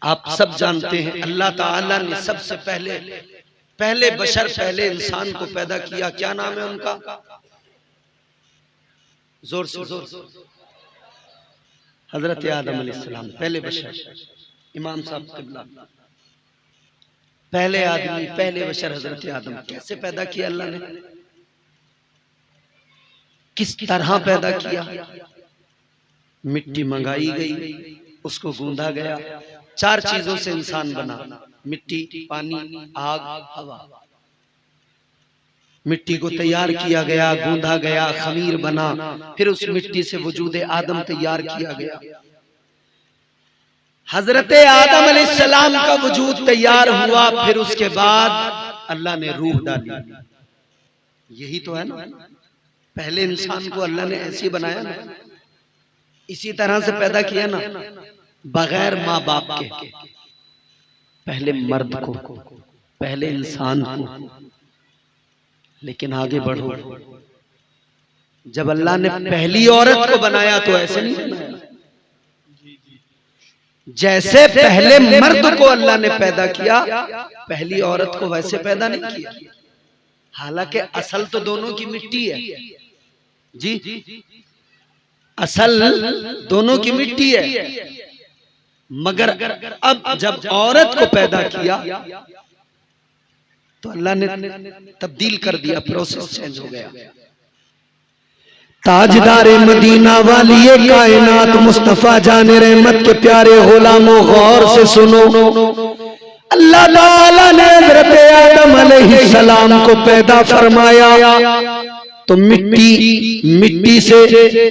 आप सब जानते हैं अल्लाह ताला ने सबसे पहले बशर, पहले इंसान को पैदा किया। क्या नाम है उनका? जोर से हजरत आदम अलैहिस्सलाम, पहले बशर। इमाम साहब क़िबला, पहले आदमी, पहले बशर हजरत आदम। कैसे पैदा किया अल्लाह ने? किस तरह पैदा किया? मिट्टी मंगाई गई, उसको गूंदा गया। 4 चीजों से इंसान बना, मिट्टी, पानी, आग, हवा। मिट्टी को तैयार किया गया, गूंदा गया, खमीर बना, फिर उस मिट्टी से वजूदे आदम तैयार किया गया। हजरत आदम अलैहिस्सलाम का वजूद तैयार हुआ, फिर उसके बाद अल्लाह ने रूह डाली। यही तो है ना, पहले इंसान को अल्लाह ने ऐसे बनाया ना, इसी तरह से पैदा किया ना, बगैर माँ बाप के। पहले मर्द को, पहले इंसान को। लेकिन आगे बढ़ो, जब अल्लाह ने पहली औरत को बनाया तो ऐसे नहीं बनाया। जैसे पहले मर्द को अल्लाह ने पैदा किया, पहली औरत को वैसे पैदा नहीं किया। हालांकि असल तो दोनों की मिट्टी है जी, असल दोनों की मिट्टी है, मगर अब जब औरत को पैदा किया तो अल्लाह ने तब्दील कर दिया, प्रोसेस चेंज हो गया। ताजदारे मदीना वाली कायनात मुस्तफा जाने रहमत के प्यारे गुलामों, गौर से सुनो। अल्लाह ताला ने हज़रत आदम अलैहिस्सलाम को पैदा फरमाया तो मिट्टी से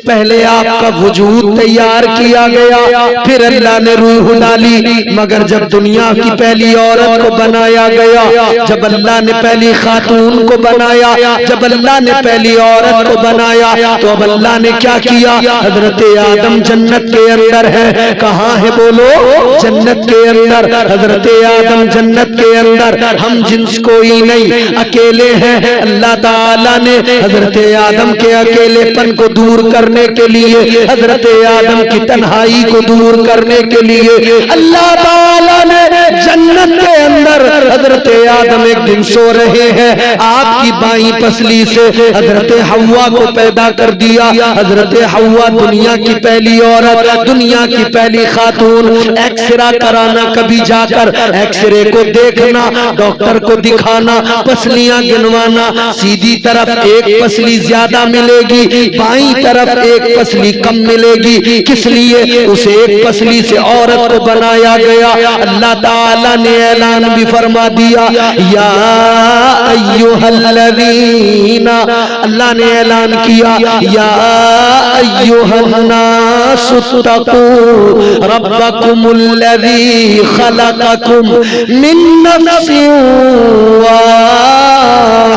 पहले आपका वजूद तैयार किया गया, फिर अल्लाह ने रूह डाली। मगर जब दुनिया की पहली औरत को बनाया गया, जब अल्लाह ने पहली खातून को बनाया, जब अल्लाह ने पहली औरत को बनाया, तो अब अल्लाह ने क्या किया? हजरत आदम जन्नत के अंदर है। कहाँ है बोलो? जन्नत के अंदर। हजरत आदम जन्नत के अंदर, हम जिन्स कोई नहीं, अकेले हैं। अल्लाह ताला ने हजरत आदम के अकेलेपन को दूर करने के लिए, हजरत आदम की तन्हाई को दूर करने के लिए अल्लाह ताला ने जन्नत के अंदर, हजरत आदम एक दिन सो रहे हैं, आपकी बाईं पसली से हजरत हव्वा को पैदा कर दिया। हजरत हव्वा दुनिया की पहली औरत, दुनिया की पहली खातून। एक्सरे कराना, कभी जाकर एक्सरे को देखना, डॉक्टर को दिखाना, पसलियां गिनवाना, सीधी तरफ एक पसली ज्यादा मिलेगी, बाईं तरफ एक पसली कम मिलेगी। किस लिए? उस एक पसली से औरत को बनाया गया। अल्लाह ताला ने ऐलान भी फरमा दिया, या अय्युहल्लज़ीना, अल्लाह ने ऐलान किया, या अय्युहन्नासुत्तकू रब्बकुमुल्लज़ी खलक़कुम मिन नफ्सिन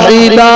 वाहिदा।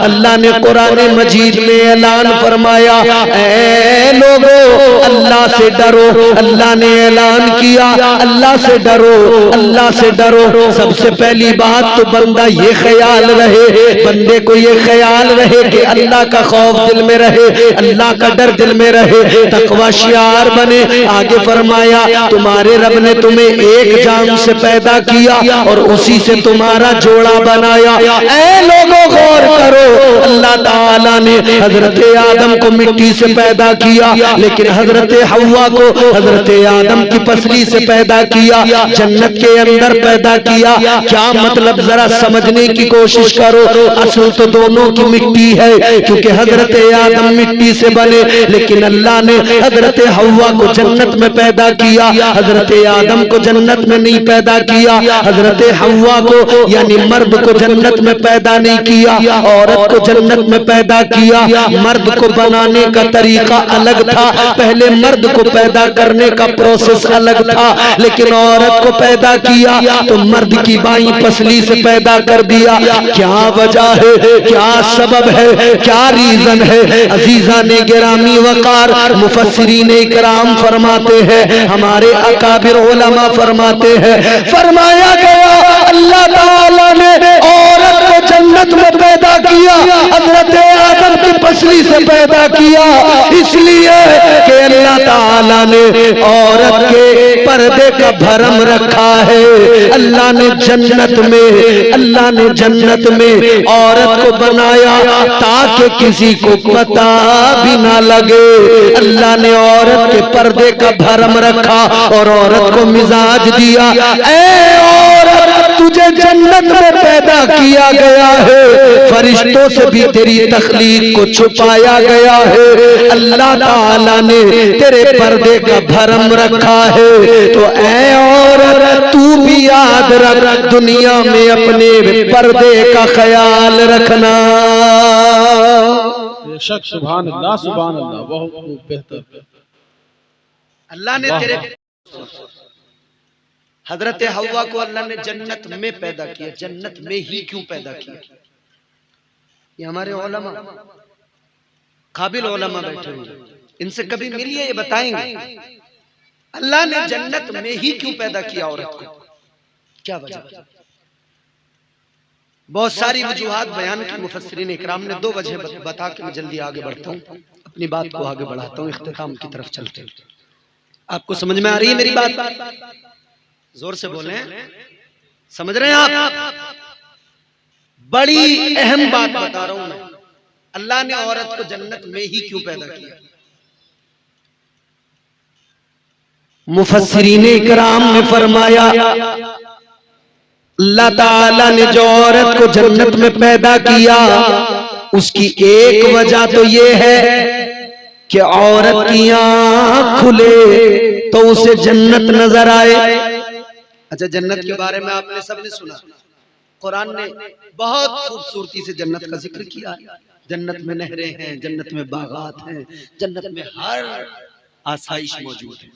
अल्लाह ने कुरान मजीद में ऐलान फरमाया, ऐ लोगों अल्लाह से डरो। अल्लाह ने ऐलान किया, अल्लाह से डरो, अल्लाह से डरो। सबसे पहली बात तो बंदा ये ख्याल रहे, बंदे को ये ख्याल रहे कि अल्लाह का खौफ दिल में रहे, अल्लाह का डर दिल में रहे, तकवा शियार बने। आगे फरमाया, तुम्हारे रब ने तुम्हें एक जान से पैदा किया और उसी से तुम्हारा जोड़ा बनाया। ऐ लोगों गौर करो, अल्लाह ताला ने हजरत आदम को मिट्टी से पैदा किया, लेकिन हजरत हव्वा को हजरत आदम की पसली से पैदा किया, जन्नत के अंदर पैदा किया। क्या मतलब? जरा समझने की कोशिश करो। असल तो दोनों की मिट्टी है, क्योंकि हजरत आदम मिट्टी से बने, लेकिन अल्लाह ने हजरत हव्वा को जन्नत में पैदा किया, हजरत आदम को जन्नत में नहीं पैदा किया। हजरत हव्वा को यानी मर्द को जन्नत में पैदा नहीं किया, औरत को जन्नत में पैदा किया। मर्द को बनाने का तरीका अलग था, पहले मर्द को पैदा करने का प्रोसेस अलग था, लेकिन औरत को पैदा किया तो मर्द की बाईं पसली से पैदा कर दिया। क्या वजह है, क्या सबब है, क्या रीजन है? अजीजा ने गिरामी वकार मुफस्सिरीन इकराम फरमाते हैं, हमारे अकाबिर उलमा फरमाते हैं, फरमाया गया अल्लाह ताला ने औरत को जन्नत में पैदा किया, हजरत आदम की पसली से पैदा किया, इसलिए कि अल्लाह ताला ने औरत के पर्दे का भरम रखा है। अल्लाह ने जन्नत में औरत को बनाया ताकि किसी को पता भी ना लगे। अल्लाह ने औरत के पर्दे का भरम रखा और औरत को मिजाज दिया, ऐ औरत तुझे जन्नत में पैदा किया गया है, फरिश्तों से भी तेरी तख्लीक को छुपाया गया है। अल्लाह ताला ने तेरे पर्दे का भरम रखा है, तो ऐ औरत तू भी याद रख, दुनिया में अपने पर्दे का ख्याल रखना। बेशक सुभान अल्लाह, बहुत बेहतर। अल्लाह ने तेरे हजरत हव्वा को अल्लाह ने जन्नत में पैदा किया, जन्नत में ही क्यों पैदा किया? ये हमारे उलमा, काबिल उलमा बैठे हुए, इनसे कभी मिलिए, ये बताएंगे अल्लाह ने जन्नत में ही क्यों पैदा किया औरत को, क्या वजह? बहुत सारी वजूहात बयान की मुफस्सिरीन इकराम ने, दो वजह बता के मैं जल्दी आगे बढ़ता हूँ, अपनी बात को आगे बढ़ाता हूँ, इख्तिताम की तरफ चलते हैं। आपको समझ में आ रही है मेरी बात? जोर से बोलें, समझ रहे हैं आप? बड़ी अहम बात बता रहा हूं मैं। अल्लाह ने औरत को जन्नत में ही क्यों पैदा किया? मुफस्सिरीन इकराम ने फरमाया, अल्लाह ताला ने जो औरत को जन्नत में पैदा किया, उसकी एक वजह तो ये है कि औरत की आंख खुले तो उसे जन्नत नजर आए। अच्छा, जन्नत के बारे में आपने सबने सुना, कुरान ने बहुत खूबसूरती से जन्नत का जिक्र किया है। जन्नत में नहरें हैं, जन्नत में बागात हैं, जन्नत में हर आसाइश मौजूद है।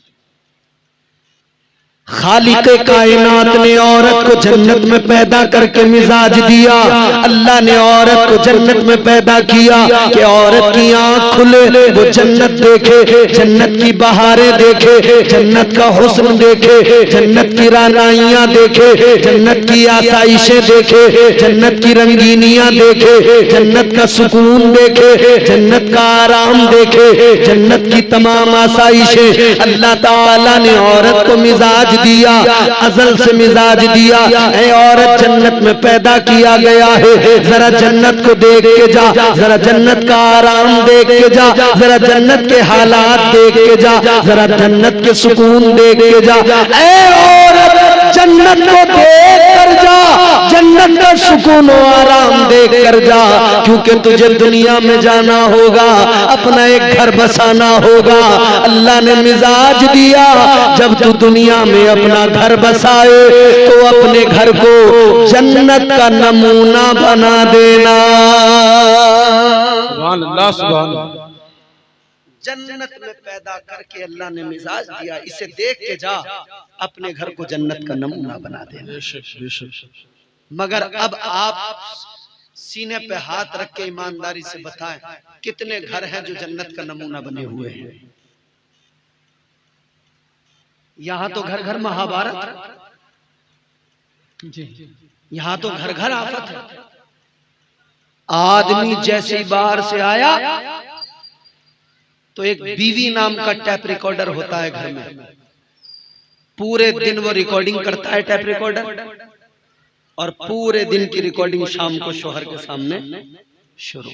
खालिक कायनात ने औरत को जन्नत में पैदा करके मिजाज दिया। अल्लाह ने औरत को जन्नत में पैदा किया कि औरत की आंख खुले, वो जन्नत देखे, जन्नत की बहारें देखे, जन्नत का हुस्न देखे, जन्नत की रानाइयां देखे, जन्नत की आसाइशें देखे, जन्नत की रंगीनियां देखे, जन्नत का सुकून देखे, जन्नत का आराम देखे, जन्नत की तमाम आसाइशें। अल्लाह ताला ने औरत को मिजाज दिया, अजल से मिजाज दिया, ऐ औरत जन्नत में पैदा किया गया है, जरा जन्नत को देख के जा, जरा जन्नत का आराम देख के जा, जरा जन्नत के हालात देख के जा, जरा जन्नत के सुकून देख के जा। ऐ औरत जन्नत को देख कर जा, जन्नत का सुकून और आराम देख कर जा, क्योंकि तुझे दुनिया में जाना होगा, अपना एक घर बसाना होगा। अल्लाह ने मिजाज दिया, जब तू दुनिया में अपना घर बसाए तो अपने घर को जन्नत का नमूना बना देना। सुभान अल्लाह, सुभान अल्लाह। जन्नत में पैदा करके अल्लाह ने मिजाज दिया, इसे देख के जा, अपने घर को जन्नत का नमूना बना देना। मगर अब आप सीने पे हाथ रख के ईमानदारी से बताएं, कितने घर हैं जो जन्नत का नमूना बने हुए हैं? यहां तो घर घर महाभारत, यहां तो घर घर आफत है। आदमी जैसे बाहर से आया तो एक बीवी नाम का टैप रिकॉर्डर होता है घर में, पूरे दिन वो रिकॉर्डिंग करता है टैप रिकॉर्डर, और पूरे दिन की रिकॉर्डिंग शाम को शोहर के सामने शुरू।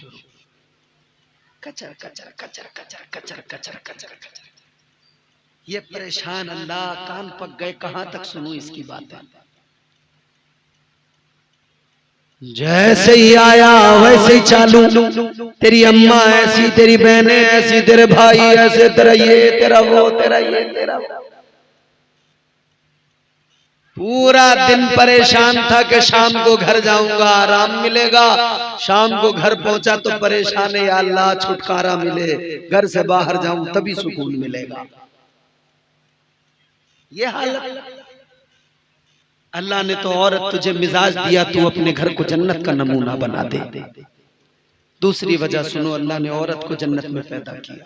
कचर कचर कचर कचर कचर कचर कचर कचर। ये परेशान, अल्लाह कान पक गए, कहां तक सुनूं इसकी बातें। जैसे ही आया वैसे ही चालू, तेरी अम्मा ऐसी, तेरी बहनें ऐसी, तेरे भाई ऐसे, तेरा ये, तेरा वो, तेरा ये, तेरा वो। पूरा दिन परेशान था कि शाम को घर जाऊंगा, आराम मिलेगा। शाम को घर पहुंचा तो परेशान है, या अल्लाह छुटकारा मिले, घर से बाहर जाऊं तभी सुकून मिलेगा। ये हालत। अल्लाह ने तो औरत तुझे मिजाज दिया, तू अपने घर को जन्नत का नमूना बना दे। दूसरी वजह सुनो, अल्लाह ने औरत को जन्नत में पैदा किया।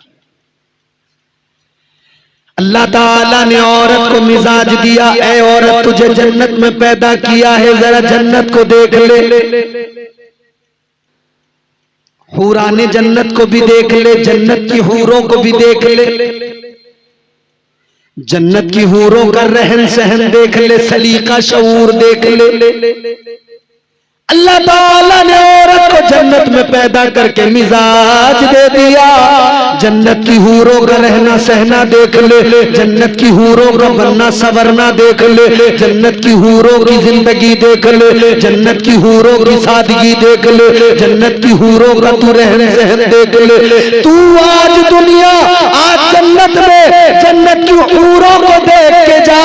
अल्लाह ताला ने औरत को मिजाज दिया, ऐ औरत तुझे जन्नत में पैदा किया है, जरा जन्नत को देख ले। हूराने जन्नत को भी देख ले, जन्नत की हूरों को भी देख ले, जन्नत की हूरों का रहन सहन देख ले, सलीका शऊर देख ले। अल्लाह ताला ने औरत को जन्नत में पैदा करके मिजाज दे दिया। जन्नत की हूरों का रहना सहना देख ले, जन्नत की हूरों का बनना सवरना देख ले, जन्नत की हूरों की जिंदगी देख ले, जन्नत की हूरों की सादगी देख ले, जन्नत की हूरों का तू रहन सहन देख ले। तू आज दुनिया, आज जन्नत में जन्नत की हूरों को देख के जा,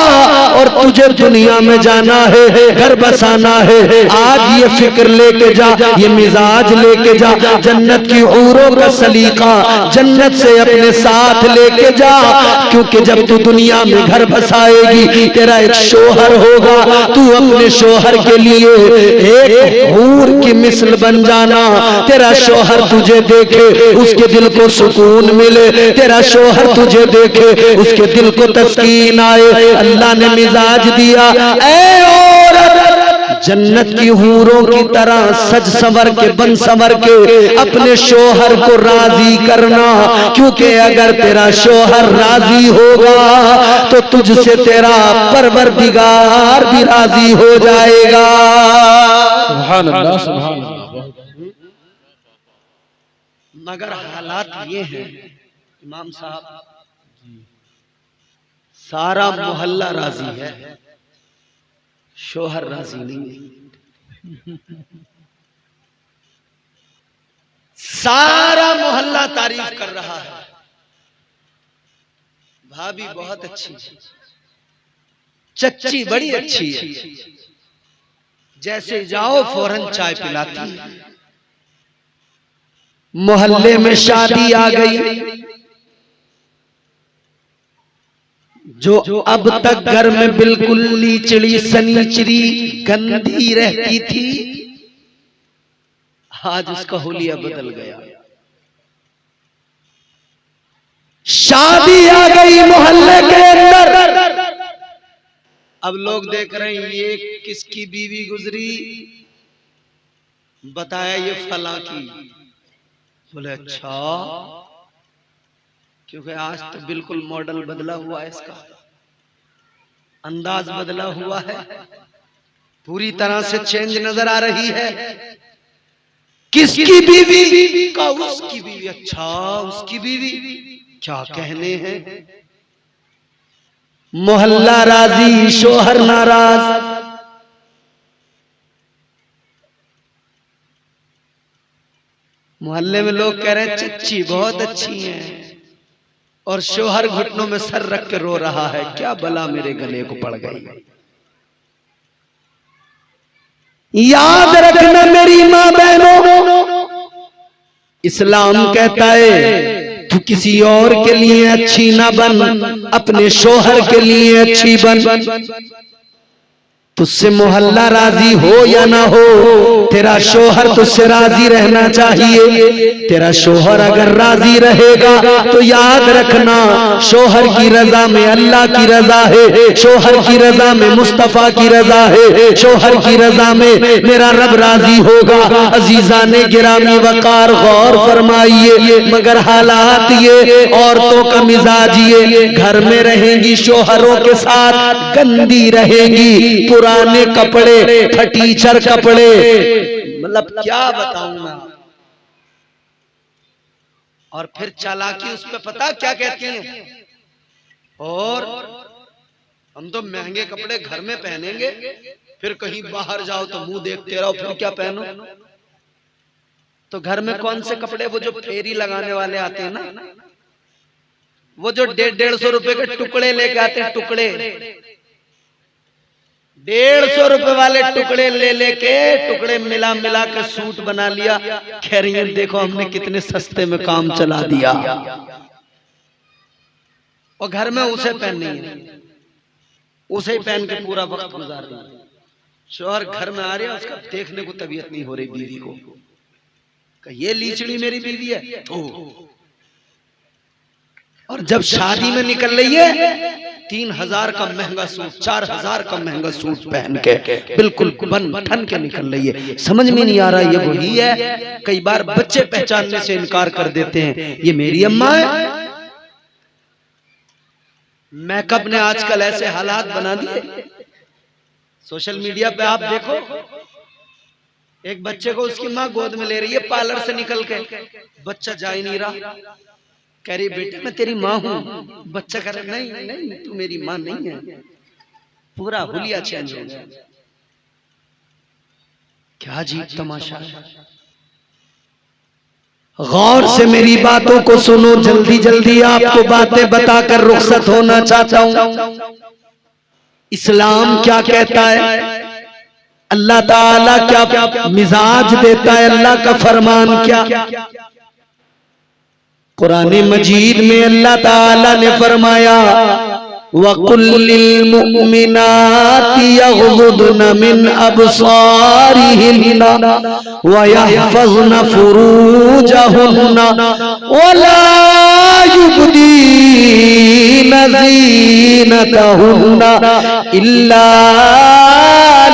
और तुझे दुनिया में जाना है, घर बसाना है। आज ये फिक्र लेके जा, ये मिजाज लेके जा, जन्नत की हूरों का सलीका जन्नत से अपने साथ लेके जा। क्योंकि जब तू दुनिया में घर बसाएगी, तेरा एक शोहर होगा, तू अपने शोहर के लिए एक हूर की मिसल बन जाना। तेरा शोहर तुझे देखे, उसके दिल को सुकून मिले, तेरा शोहर तुझे देखे, उसके दिल को तस्कीन आए। अल्लाह ने मिजाज दिया, ऐ औरत जन्नत की हूरों की तरह सज संवर के बन संवर के अपने शोहर को राजी करना। क्योंकि अगर तेरा शोहर राजी होगा तो तुझसे तेरा परवरदिगार भी राजी हो जाएगा। सुभान अल्लाह, सुभान अल्लाह। मगर हालात ये हैं इमाम साहब, सारा मोहल्ला राजी है, शोहर राजी नहीं। सारा मोहल्ला तारीफ कर रहा है, भाभी बहुत अच्छी है, चच्ची बड़ी अच्छी है, जैसे जाओ फौरन चाय पिलाती है। मोहल्ले में शादी आ गई, जो अब तक घर में बिल्कुल लीचड़ी सनीचरी गंदी रहती थी, आज उसका हुलिया बदल गया। शादी आ गई मोहल्ले के अंदर, अब लोग देख रहे हैं ये किसकी बीवी गुजरी, बताया ये फला की। बोले अच्छा, क्योंकि आज तो बिल्कुल मॉडल बदला हुआ है, इसका अंदाज बदला हुआ है, पूरी तरह से चेंज नजर आ रही है। किसकी बीवी? का उसकी बीवी। अच्छा उसकी बीवी, क्या कहने हैं। मोहल्ला राजी, शोहर नाराज। मोहल्ले में लोग कह रहे हैं चच्ची बहुत अच्छी हैं, और शोहर घुटनों में सर रख के रो रहा है, क्या बला मेरे गले को पड़ गई। याद रखना मेरी मां बहनों, इस्लाम कहता है तू किसी और के लिए अच्छी ना बन, अपने शोहर के लिए अच्छी बन। तुझसे मोहल्ला राजी हो या ना हो, तेरा शोहर तुझसे राजी रहना चाहिए। तेरा शोहर अगर राजी रहेगा तो याद रखना, शोहर की रजा में अल्लाह की रजा है, शोहर की रजा में मुस्तफा की रजा है, शोहर की रजा में मेरा रब राजी होगा। अजीजाने गिरामी वकार गौर फरमाइए, मगर हालात ये, औरतों का मिजाज ये, घर में रहेंगी शोहरों के साथ गंदी रहेंगी, पुराने कपड़े, फटीचर कपड़े, मतलब क्या बताऊं मैं। और फिर चालाकी उसमें पता क्या कहती हैं, और हम तो महंगे कपड़े घर में पहनेंगे, फिर कहीं बाहर जाओ तो मुंह देखते रहो, फिर क्या पहनो। तो घर में कौन से कपड़े, वो जो फेरी लगाने वाले आते हैं ना, वो जो 150-150 रुपए के टुकड़े लेके आते हैं, टुकड़े 150 रुपए वाले टुकड़े ले लेके, टुकड़े मिला मिला के सूट बना लिया। खैरियत देखो हमने कितने सस्ते में काम चला दिया, और घर में उसे पहननी है, उसे ही पहन के पूरा वक्त गुजार रही है। शोहर घर में आ रहा है, उसका देखने को तबीयत नहीं हो रही बीवी को, ये लीचड़ी मेरी बीवी है। और जब शादी में निकल रही है 3000 का महंगा सूट, 4000 का महंगा सूट पहन के बिल्कुल बन ठन के निकल रही है। समझ में नहीं आ रहा ये वही है। कई बार बच्चे पहचानने से इनकार कर देते हैं, ये मेरी अम्मा है। मेकअप ने आजकल ऐसे हालात बना दिए, सोशल मीडिया पे आप देखो, एक बच्चे को उसकी माँ गोद में ले रही है पार्लर से निकल के, बच्चा जा ही नहीं रहा, कह रही बेटे मैं तेरी माँ हूँ, बच्चा कह रहा नहीं नहीं तू मेरी माँ नहीं है। पूरा हुलिया चेंज हो गया। क्या अजीब तमाशा है। गौर से मेरी बातों को सुनो, जल्दी जल्दी आपको बातें बताकर रुखसत होना चाहता हूं। इस्लाम क्या कहता है, अल्लाह ताला क्या मिजाज देता है, अल्लाह का फरमान क्या। कुरान मजीद में अल्लाह ताला ने फरमाया वकुल्लिल मुमिनाति यग़ुद्दुन मिन अबसारिहिन्ना व यहफ़ज़्न फ़ुरूजहुन्ना वला युब्दीन ज़ीनतहुन्ना इल्ला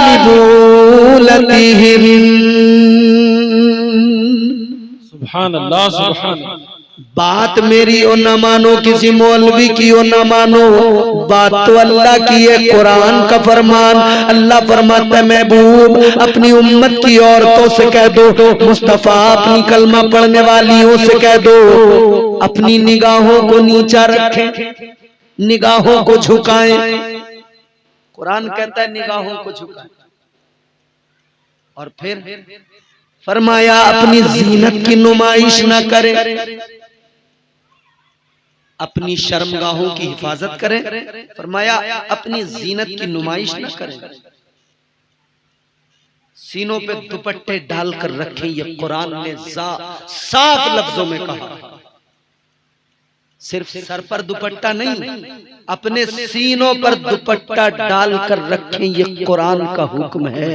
लिबूलतिहिन्न। सुभान अल्लाह, सुभान अल्लाह। बात मेरी और न मानो, किसी मौलवी की और न मानो, बात तो अल्लाह की है, कुरान का फरमान। अल्लाह फरमाता है महबूब अपनी उम्मत की औरतों से कह दो, मुस्तफा अपनी कलमा पढ़ने वालियों से कह दो, अपनी निगाहों को नीचा रखें, निगाहों को झुकाएं। कुरान कहता है निगाहों को झुकाएं। और फिर फरमाया अपनी जीनत की नुमाइश ना करें, अपनी शर्मगाहों की हिफाजत करें। फरमाया अपनी जीनत की नुमाइश ना करें, सीनों पे दुपट्टे डालकर रखें। ये कुरान ने साफ लफ्जों में कहा। सिर्फ सर पर दुपट्टा नहीं, अपने सीनों पर दुपट्टा डालकर रखें, ये कुरान का हुक्म है।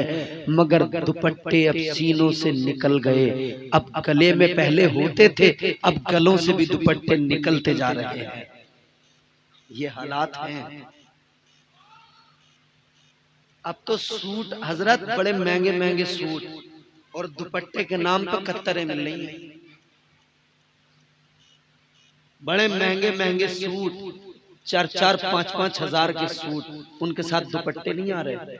मगर दुपट्टे अब सीनों से निकल गए। अब गले में पहले होते थे, अब गलों से भी दुपट्टे निकलते जा रहे हैं। ये हालात हैं। अब तो सूट हजरत, बड़े महंगे महंगे सूट और दुपट्टे के नाम पर कत्तरें मिल रही हैं। बड़े महंगे महंगे सूट, 4-4, 5-5 हजार के सूट, उनके साथ दुपट्टे नहीं आ रहे।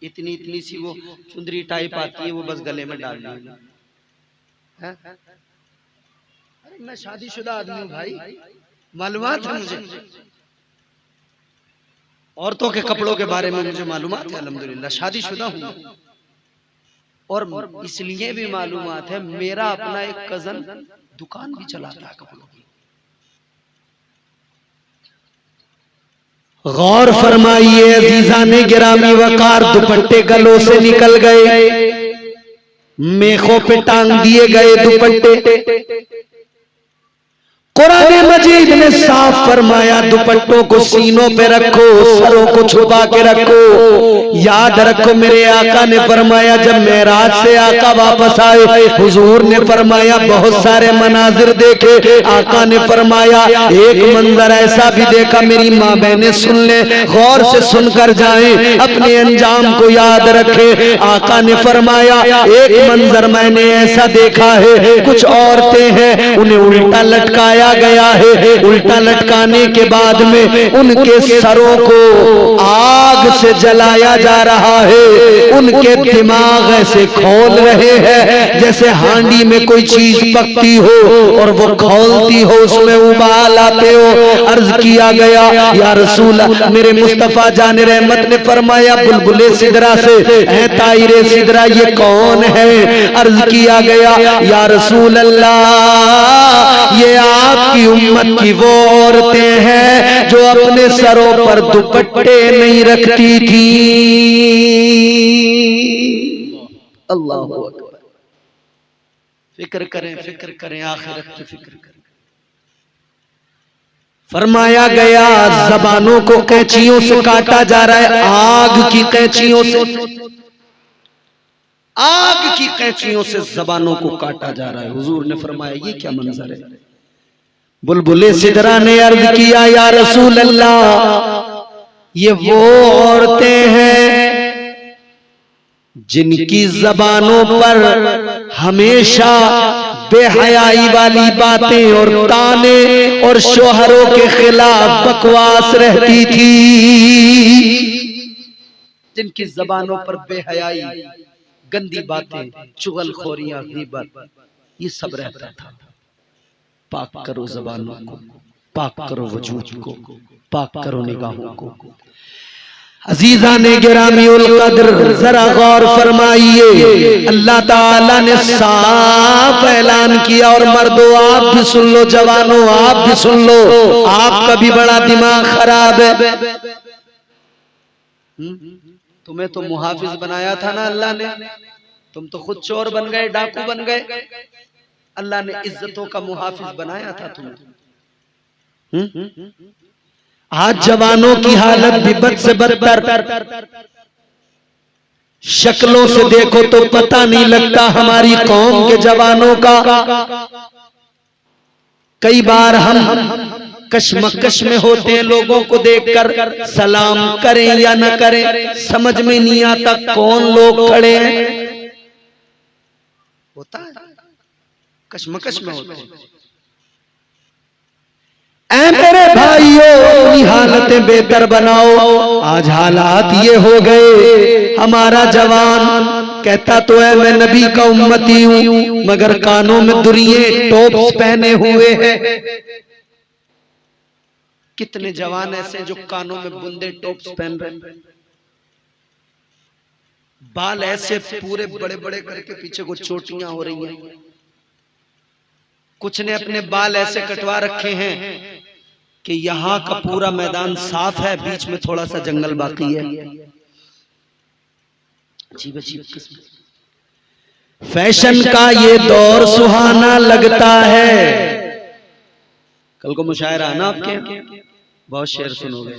इतनी इतनी सी वो चुंदरी टाइप आती है, वो बस गले में डाल दी है। अरे मैं शादीशुदा आदमी हूँ भाई, मालूमात है मुझे, औरतों के कपड़ों के बारे में मुझे मालूमात है, अल्हम्दुलिल्लाह शादीशुदा हूँ। और इसलिए भी मालूमात है, मेरा अपना एक कजन दुकान भी चलाता है कपड़ों की। गौर फरमाइए अजीजाने गिरामी वकार, दुपट्टे गलों से निकल गए, मेखों पे टांग दिए गए दुपट्टे। कुरान मजीद ने साफ फरमाया दुपट्टों को सीनों पे रखो, सरों को छुपा के रखो। याद रखो मेरे आका ने फरमाया जब मेराज से आका वापस आए, हुजूर ने फरमाया बहुत सारे मनाजिर देखे। आका ने फरमाया एक मंजर ऐसा भी देखा, मेरी माँ बहनें सुन ले, गौर से सुनकर जाएं, अपने अंजाम को याद रखे। आका ने फरमाया एक मंजर मैंने ऐसा देखा है, कुछ औरतें हैं उन्हें उल्टा लटकाया गया है, उल्टा लटकाने के बाद में उनके सरों को आग से जलाया जा रहा है, उनके दिमाग ऐसे खोल रहे हैं जैसे हांडी में कोई चीज पकती हो और वो खोलती हो, उसमें उबाल आते हो। अर्ज किया गया या रसूल, मेरे मुस्तफा जान रहमत ने फरमाया बुलबुले सिदरा से, ऐ तायरे सिदरा ये कौन है? अर्ज किया गया या रसूल अल्लाह, ये आपकी उम्मत की वो औरतें हैं जो अपने सरों पर दुपट्टे नहीं रखती थी। अल्लाह अकबर। फिक्र करें आखिरत की फिक्र करें। फरमाया गया ज़बानों को कैंचियों से काटा जा रहा है, आग की कैंचियों से, आग की कैंचियों से ज़बानों को काटा जा रहा है। हुजूर ने फरमाया ये क्या मंजर है? बुलबुले सिदरा ने अर्ज किया या रसूल अल्लाह, ये वो औरतें हैं जिनकी जबानों पर हमेशा बेहयाई वाली बातें और ताने और शोहरों के खिलाफ बकवास रहती थी, जिनकी जबानों पर बेहयाई, गंदी बातें, चुगलखोरियां, गीबत, ये सब रहता था। पाक करो जबानों को, पाक करो वजूद को, पाक करो निगाहों को। अजीजा ने गिरामी उल कद्र जरा गौर फरमाइए, अल्लाह ताला ने साफ ऐलान किया, और मर्दों आप भी सुन लो, जवानों आप भी सुन लो, आपका भी बड़ा दिमाग खराब है। तुम्हें तो मुहाफिज बनाया था ना अल्लाह ने, तुम तो खुद चोर बन गए, डाकू बन गए। अल्लाह ने इज्जतों का मुहाफिज बनाया था तुम्हें। आज जवानों की हालत भी बद से बदतर, शक्लों से देखो तो पता नहीं लगता हमारी कौम के जवानों का। कई बार हम कश्मकश में होते हैं, लोगों को देखकर सलाम करें या न करें, समझ में नहीं आता कौन लोग खड़े हैं। होता है, कश्मकश में होते हैं। ऐ मेरे भाइयों, अपनी हालतें बेहतर बनाओ। आज हालात ये हो गए, हमारा जवान कहता तो है मैं नबी का उम्मती हूं, मगर कानों में दुरिये टॉप्स पहने हुए हैं। कितने जवान ऐसे जो कानों में बुंदे टॉप्स पहन रहे हैं, बाल ऐसे पूरे बड़े बड़े करके पीछे को चोटियां हो रही हैं। कुछ ने अपने बाल ऐसे कटवा रखे हैं कि यहाँ का पूरा मैदान साफ है, बीच में थोड़ा सा जंगल बाकी है। अजीब अजीब किस्म। फैशन का ये दौर सुहाना लगता है। कल को मुशायरा आना आपके, बहुत शेर सुनोगे।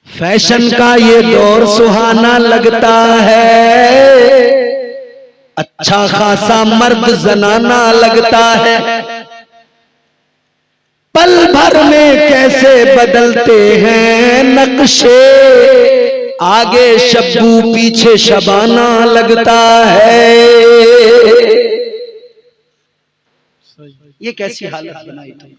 फैशन का ये दौर सुहाना लगता है, अच्छा खासा मर्द जनाना लगता है। पल भर में कैसे बदलते हैं नक्शे, आगे शब्बू पीछे शबाना लगता है। ये कैसी हालत बनाई तुम?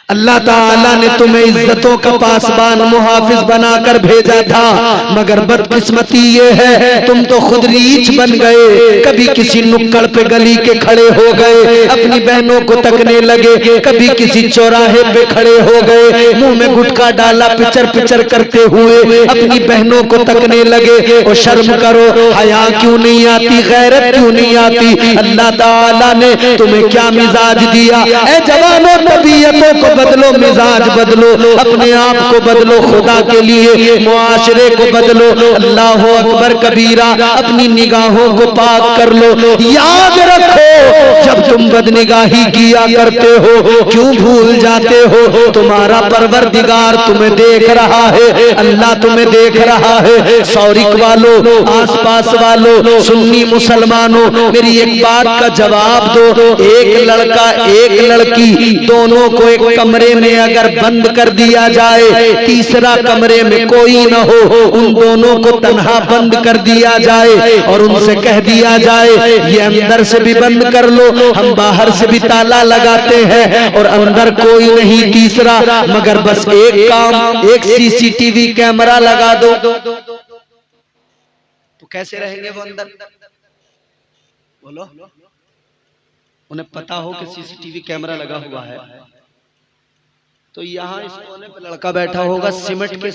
अल्लाह ताला ने तुम्हें इज्जतों का पासबान मुहाफिज बनाकर भेजा था, मगर बदकिस्मती ये है तुम तो खुद रीछ बन गए। कभी किसी नुक्कड़ पे गली के खड़े हो गए, अपनी बहनों को तकने लगे, कभी किसी चौराहे पे खड़े हो गए, मुंह में गुटखा डाला पिचर पिचर करते हुए अपनी बहनों को तकने लगे। और शर्म करो, हया क्यों नहीं आती, गैरत क्यों नहीं आती? अल्लाह ताला ने तुम्हें क्या मिजाज दिया? ऐ जवानों, तबीयतों को बदलो, मिजाज बदलो, अपने आप को बदलो, खुदा के लिए मुआशरे को बदलो। अल्लाह अकबर कबीरा, अपनी निगाहों को पाक कर लो। याद रखो, जब तुम बदनिगाही किया करते हो क्यों भूल जाते हो? तुम्हारा परवरदिगार तुम्हें देख रहा है, अल्लाह तुम्हें देख रहा है। सौरिक वालों, आसपास वालों, सुन्नी मुसलमानों, मेरी एक बात का जवाब दो। एक लड़का एक लड़की दोनों को एक कमरे में अगर बंद कर दिया जाए, तीसरा कमरे में कोई न हो, उन दोनों को तन्हा बंद कर दिया जाए और उनसे कह दिया जाए ये अंदर से भी बंद कर लो, हम बाहर से भी ताला लगाते हैं और अंदर कोई नहीं तीसरा, मगर बस एक काम, एक सीसीटीवी कैमरा लगा दो, तो कैसे रहेंगे वो अंदर? बोलो। उन्हें पता हो कि सीसीटीवी कैमरा लगा हुआ है, तो यहाँ इस कोने पर लड़का बैठा होगा सीमेंट के,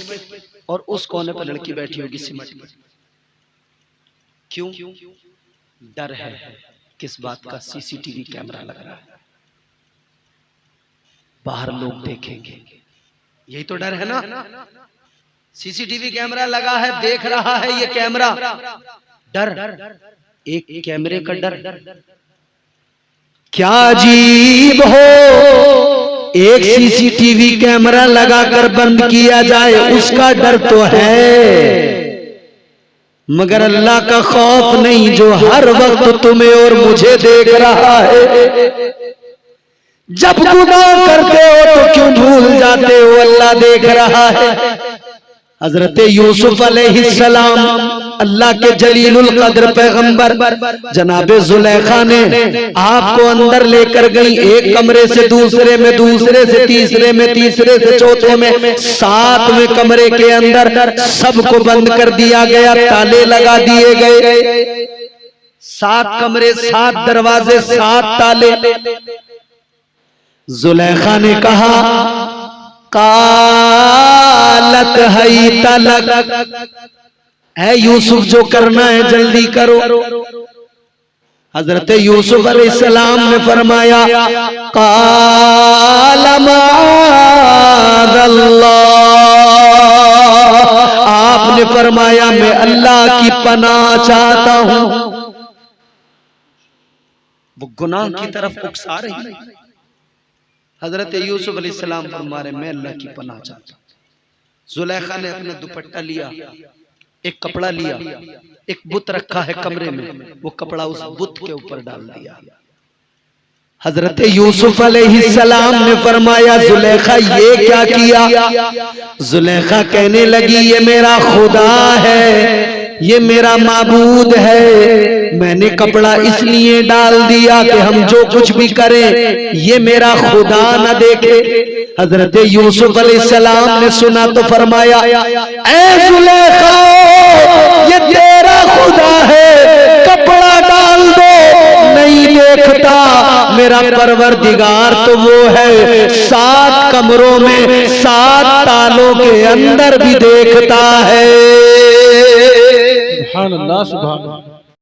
और उस कोने पर लड़की बैठी होगी सीमेंट के। क्यों? डर है। किस बात का? सीसीटीवी कैमरा लग रहा है, बाहर लोग देखेंगे, यही तो डर है ना। सीसीटीवी कैमरा लगा है, देख रहा है ये कैमरा, डर, एक कैमरे का डर। क्या अजीब हो, एक सीसीटीवी कैमरा लगाकर बंद किया जाए उसका डर तो है, मगर अल्लाह का खौफ नहीं जो हर वक्त तुम्हें और मुझे देख रहा है। जब गुनाह करते हो तो क्यों भूल जाते हो अल्लाह देख रहा है। हजरत यूसुफ अलैहिस्सलाम अल्लाह के जलीलुल कद्र पैगंबर जनाबे जुलेखा ने आपको अंदर लेकर गई, एक कमरे से दूसरे में, दूसरे से तीसरे में, तीसरे से चौथे में, 7वें कमरे के अंदर सबको बंद कर दिया गया, ताले लगा दिए गए। 7 कमरे, 7 दरवाजे, 7 ताले। जुलेखा ने कहा कालत हई तलक, है यूसुफ जो करना है जल्दी करो। हजरत यूसुफ अलैहिस्सलाम ने फरमाया काल माअल्लाह, आपने फरमाया मैं अल्लाह की पनाह चाहता हूं। वो गुनाह की तरफ उकसा रही। हजरत यूसुफ अलैहिस्सलाम फरमा रहे मैं अल्लाह की पनाह चाहता हूं। जुलेखा ने अपना दुपट्टा लिया, एक कपड़ा लिया, एक बुत रखा है कमरे में, वो कपड़ा उस बुत के ऊपर डाल दिया। हजरत यूसुफ अलैहिस्सलाम ने फरमाया जुलेखा ये क्या किया? जुलेखा कहने लगी ये मेरा खुदा है, ये मेरा माबूद है, मैंने कपड़ा इसलिए डाल दिया कि हम जो कुछ भी करें ये मेरा खुदा न देखे। हजरत यूसुफ अलैहिस्सलाम ने सुना तो फरमाया ऐ जुलेखा ये तेरा खुदा है, कपड़ा डाल दो, नहीं देखता, मेरा परवरदिगार तो वो है 7 कमरों में 7 तालों के अंदर भी देखता है। सुभान अल्लाह, सुभान अल्लाह।